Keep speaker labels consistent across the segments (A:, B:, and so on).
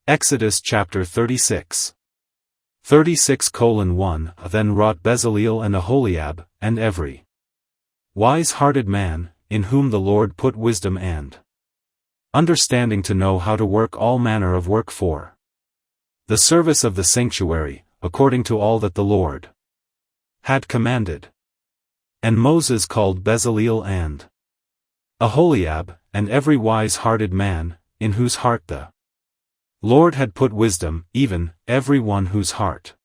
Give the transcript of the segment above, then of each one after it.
A: Exodus chapter 36. 36:1 Then wrought Bezalel and Aholiab, and every wise-hearted man, in whom the Lord put wisdom and understanding to know how to work all manner of work for the service of the sanctuary, according to all that the Lord had commanded. And Moses called Bezalel and Aholiab, and every wise-hearted man, in whose heart the Lord had put wisdom, even every one whose heart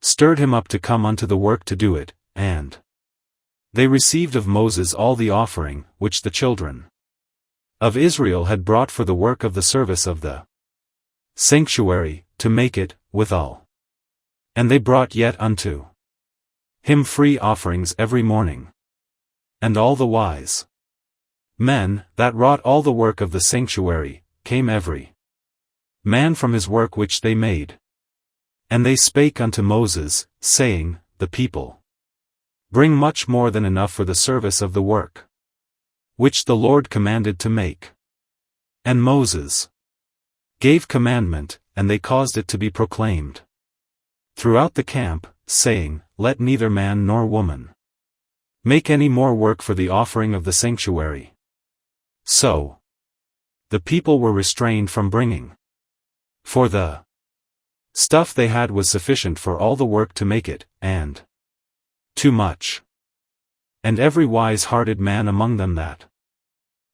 A: stirred him up to come unto the work to do it, and they received of Moses all the offering, which the children of Israel had brought for the work of the service of the sanctuary, to make it, withal. And they brought yet unto him free offerings every morning. And all the wise men, that wrought all the work of the sanctuary, came every man from his work which they made. And they spake unto Moses, saying, The people bring much more than enough for the service of the work which the Lord commanded to make. And Moses gave commandment, and they caused it to be proclaimed throughout the camp, saying, Let neither man nor woman make any more work for the offering of the sanctuary. So the people were restrained from bringing, for the stuff they had was sufficient for all the work to make it, and too much. And every wise-hearted man among them that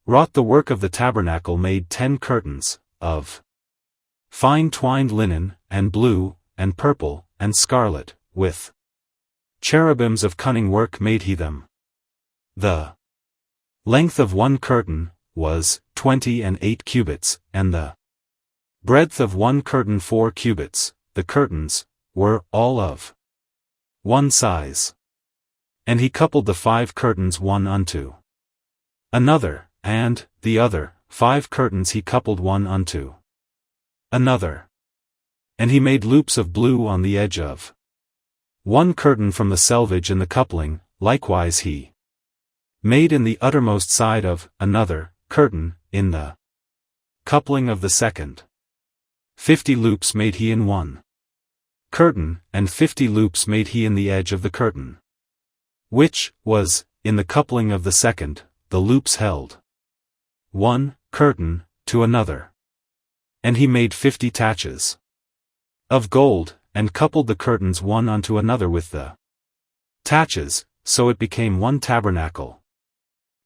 A: wrought the work of the tabernacle made 10 curtains, of fine twined linen, and blue, and purple, and scarlet, with cherubims of cunning work made he them. The length of one curtain was 28 cubits, and the breadth of one curtain 4 cubits. The curtains were all of one size. And he coupled the 5 curtains one unto another, and the other 5 curtains he coupled one unto another. And he made loops of blue on the edge of one curtain from the selvage and the coupling, likewise he made in the uttermost side of another curtain, in the coupling of the second. 50 loops made he in one curtain, and 50 loops made he in the edge of the curtain, which was in the coupling of the second. The loops held one curtain to another. And he made 50 taches of gold, and coupled the curtains one unto another with the taches, so it became one tabernacle.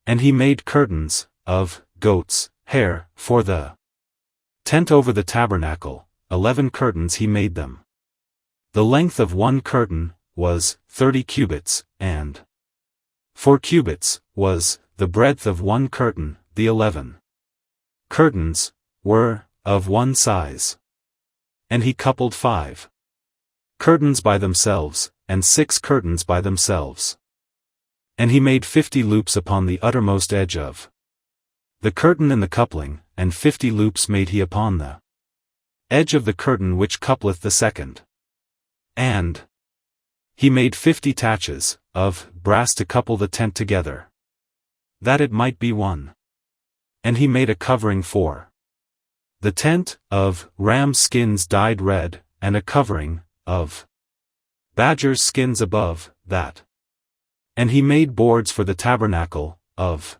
A: And he made curtains of goats' hair for the tent over the tabernacle. 11 curtains he made them. The length of one curtain was 30 cubits, and 4 cubits was the breadth of one curtain. The 11 curtains were of one size. And he coupled 5 curtains by themselves, and 6 curtains by themselves. And he made 50 loops upon the uttermost edge of the curtain in the coupling, and 50 loops made he upon the edge of the curtain which coupleth the second. And he made 50 taches of brass to couple the tent together, that it might be one. And he made a covering for the tent, of ram skins dyed red, and a covering of badgers' skins above that. And he made boards for the tabernacle, of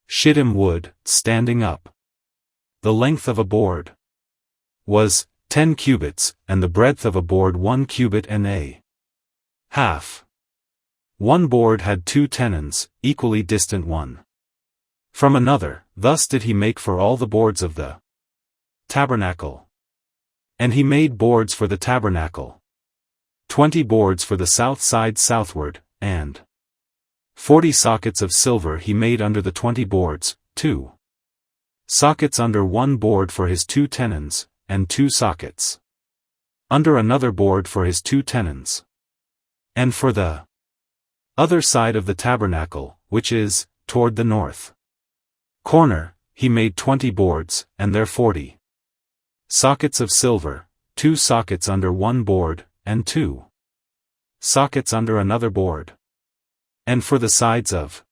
A: shittim wood, standing up. The length of a board was 10 cubits, and the breadth of a board 1 cubit and a half. One board had 2 tenons, equally distant one from another. Thus did he make for all the boards of the tabernacle. And he made boards for the tabernacle, 20 boards for the south side southward, and 40 sockets of silver he made under the 20 boards, 2 sockets under one board for his 2 tenons, and 2 sockets under another board for his 2 tenons. And for the other side of the tabernacle, which is toward the north corner, he made 20 boards, and their 40 sockets of silver, 2 sockets under one board, and 2 sockets under another board. And for the sides of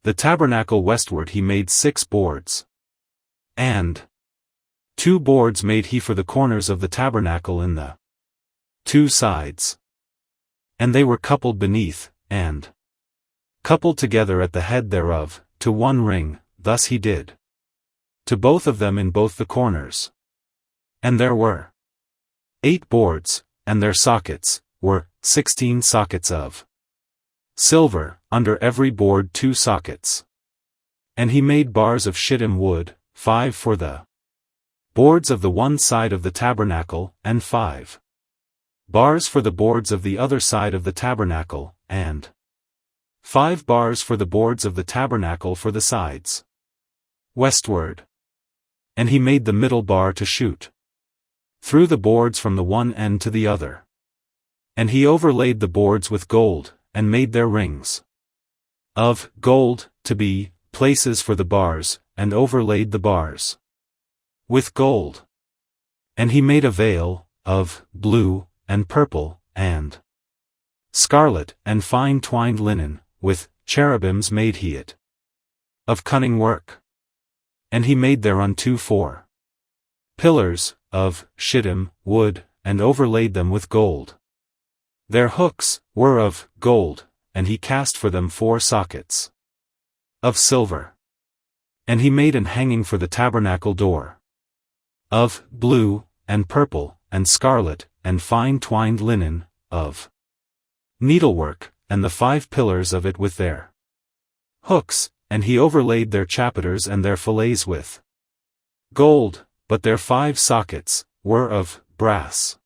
A: the tabernacle westward he made 6 boards. And 2 boards made he for the corners of the tabernacle in the 2 sides. And they were coupled beneath, and coupled together at the head thereof, to 1 ring, thus he did to both of them in both the corners. And there were 8 boards, and their sockets were 16 sockets of silver, under every board 2 sockets. And he made bars of shittim wood, 5 for the boards of the one side of the tabernacle, and 5 bars for the boards of the other side of the tabernacle, and 5 bars for the boards of the tabernacle for the sides westward. And he made the middle bar to shoot through the boards from the one end to the other. And he overlaid the boards with gold, and made their rings of gold, to be places for the bars, and overlaid the bars with gold. And he made a veil of blue, and purple, and scarlet, and fine twined linen, with cherubims made he it of cunning work. And he made thereunto 4 pillars of shittim wood, and overlaid them with gold. Their hooks were of gold, and he cast for them 4 sockets of silver. And he made an hanging for the tabernacle door of blue, and purple, and scarlet, and fine twined linen, of needlework, and the 5 pillars of it with their hooks, and he overlaid their chapiters and their fillets with gold, but their 5 sockets were of brass.